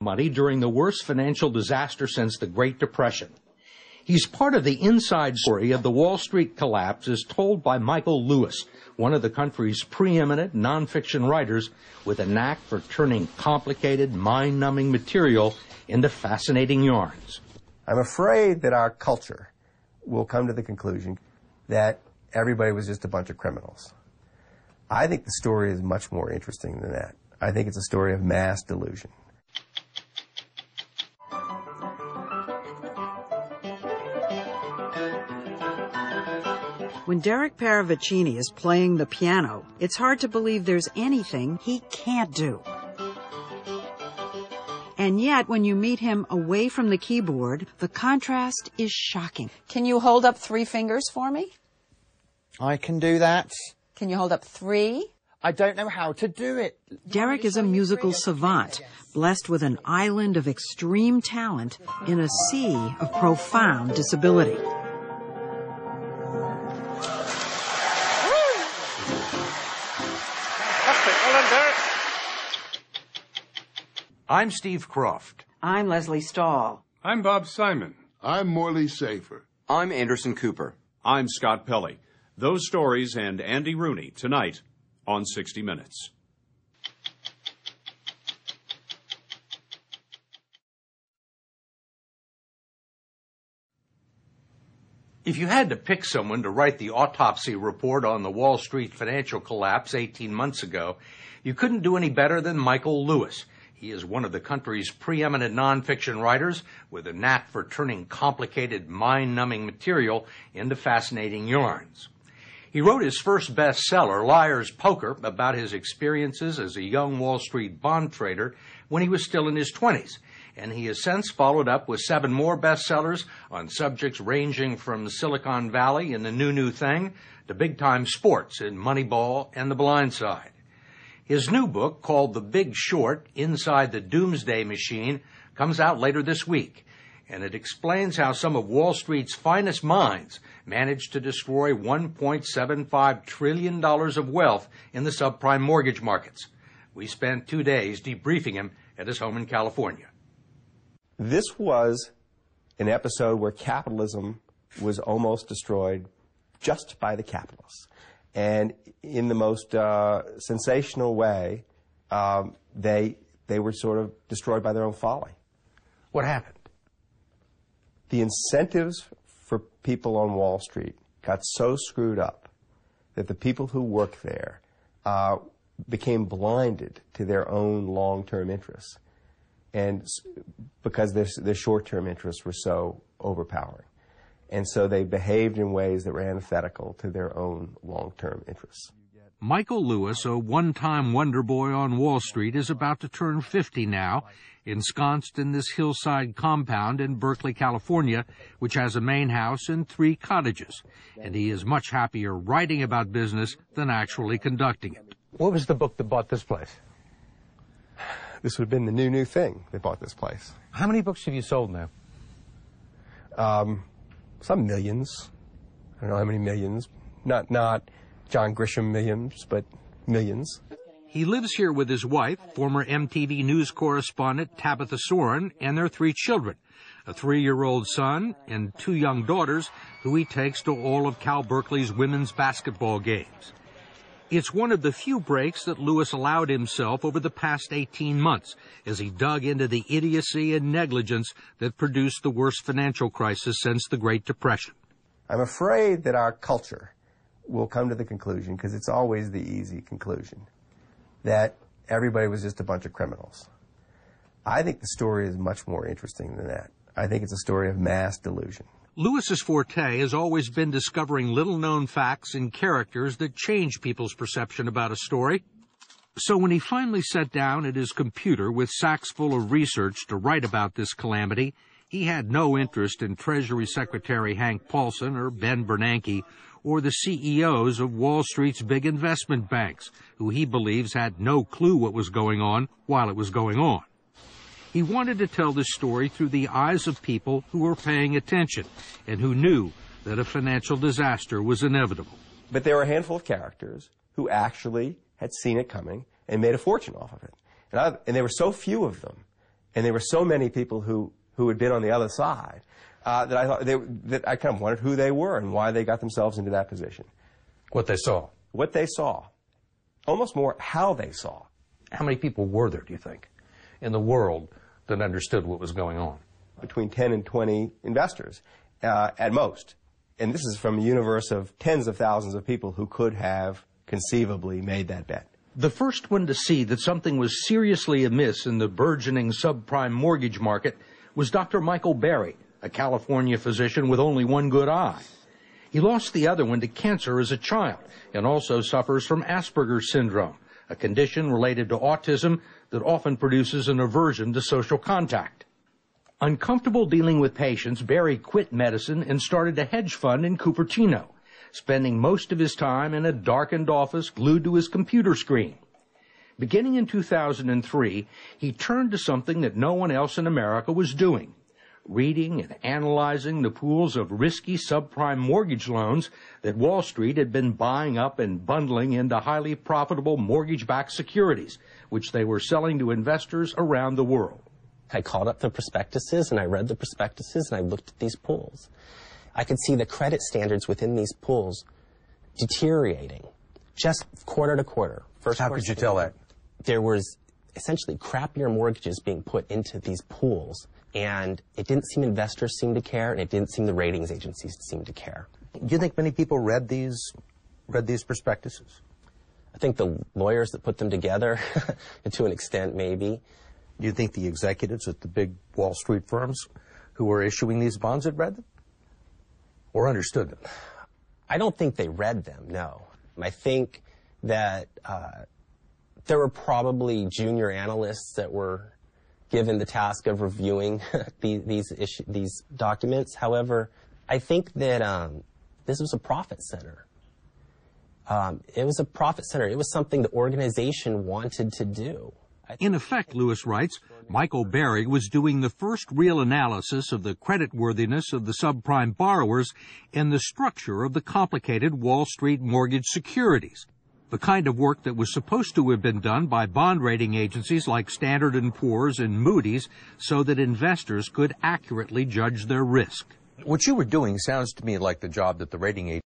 Money during the worst financial disaster since the Great Depression. He's part of the inside story of the Wall Street collapse as told by Michael Lewis, one of the country's preeminent nonfiction writers with a knack for turning complicated, mind-numbing material into fascinating yarns. I'm afraid that our culture will come to the conclusion that everybody was just a bunch of criminals. I think the story is much more interesting than that. I think it's a story of mass delusion. When Derek Paravicini is playing the piano, it's hard to believe there's anything he can't do. And yet, when you meet him away from the keyboard, the contrast is shocking. Can you hold up 3 fingers for me? I can do that. Can you hold up 3? I don't know how to do it. Derek is a musical savant, blessed with an island of extreme talent in a sea of profound disability. I'm Steve Croft. I'm Leslie Stahl. I'm Bob Simon. I'm Morley Safer. I'm Anderson Cooper. I'm Scott Pelley. Those stories and Andy Rooney tonight on 60 Minutes. If you had to pick someone to write the autopsy report on the Wall Street financial collapse 18 months ago, you couldn't do any better than Michael Lewis. He is one of the country's preeminent nonfiction writers with a knack for turning complicated, mind-numbing material into fascinating yarns. He wrote his first bestseller, Liar's Poker, about his experiences as a young Wall Street bond trader when he was still in his 20s, and he has since followed up with 7 more bestsellers on subjects ranging from Silicon Valley and the New Thing to big-time sports in Moneyball and The Blind Side. His new book, called The Big Short, Inside the Doomsday Machine, comes out later this week, and it explains how some of Wall Street's finest minds managed to destroy $1.75 trillion of wealth in the subprime mortgage markets. We spent 2 days debriefing him at his home in California. This was an episode where capitalism was almost destroyed just by the capitalists. And in the most sensational way, they were sort of destroyed by their own folly. What happened? The incentives for people on Wall Street got so screwed up that the people who worked there became blinded to their own long-term interests, and because their short-term interests were so overpowering. And so they behaved in ways that were antithetical to their own long-term interests. Michael Lewis, a one-time wonder boy on Wall Street, is about to turn 50 now, ensconced in this hillside compound in Berkeley, California, which has a main house and 3 cottages. And he is much happier writing about business than actually conducting it. What was the book that bought this place? This would have been the New Thing that bought this place. How many books have you sold now? Some millions. I don't know how many millions. Not John Grisham millions, but millions. He lives here with his wife, former MTV News correspondent Tabitha Soren, and their 3 children, a 3-year-old son and 2 young daughters who he takes to all of Cal Berkeley's women's basketball games. It's one of the few breaks that Lewis allowed himself over the past 18 months as he dug into the idiocy and negligence that produced the worst financial crisis since the Great Depression. I'm afraid that our culture will come to the conclusion, because it's always the easy conclusion, that everybody was just a bunch of criminals. I think the story is much more interesting than that. I think it's a story of mass delusion. Lewis's forte has always been discovering little-known facts and characters that change people's perception about a story. So when he finally sat down at his computer with sacks full of research to write about this calamity, he had no interest in Treasury Secretary Hank Paulson or Ben Bernanke or the CEOs of Wall Street's big investment banks, who he believes had no clue what was going on while it was going on. He wanted to tell this story through the eyes of people who were paying attention and who knew that a financial disaster was inevitable. But there were a handful of characters who actually had seen it coming and made a fortune off of it. And there were so few of them And there were so many people who had been on the other side that I thought that I kind of wondered who they were and why they got themselves into that position. What they saw. What they saw. Almost more how they saw. How many people were there, do you think, in the world that understood what was going on? Between 10 and 20 investors at most. And this is from a universe of tens of thousands of people who could have conceivably made that bet. The first one to see that something was seriously amiss in the burgeoning subprime mortgage market was Dr. Michael Berry, a California physician with only one good eye. He lost the other one to cancer as a child and also suffers from Asperger's syndrome, a condition related to autism that often produces an aversion to social contact. Uncomfortable dealing with patients, Berry quit medicine and started a hedge fund in Cupertino, spending most of his time in a darkened office glued to his computer screen. Beginning in 2003, he turned to something that no one else in America was doing, reading and analyzing the pools of risky subprime mortgage loans that Wall Street had been buying up and bundling into highly profitable mortgage-backed securities, which they were selling to investors around the world. I called up the prospectuses and I read the prospectuses and I looked at these pools. I could see the credit standards within these pools deteriorating just quarter to quarter. How could you tell that? There was essentially crappier mortgages being put into these pools, and it didn't seem investors seemed to care, and it didn't seem the ratings agencies seemed to care. Do you think many people read these prospectuses? I think the lawyers that put them together, to an extent, maybe. Do you think the executives at the big Wall Street firms who were issuing these bonds had read them? Or understood them? I don't think they read them, no. I think that there were probably junior analysts that were given the task of reviewing these documents. However, I think that this was a profit center. It was a profit center. It was something the organization wanted to do. In effect, Lewis writes, Michael Berry was doing the first real analysis of the creditworthiness of the subprime borrowers and the structure of the complicated Wall Street mortgage securities, the kind of work that was supposed to have been done by bond rating agencies like Standard & Poor's and Moody's so that investors could accurately judge their risk. What you were doing sounds to me like the job that the rating agencies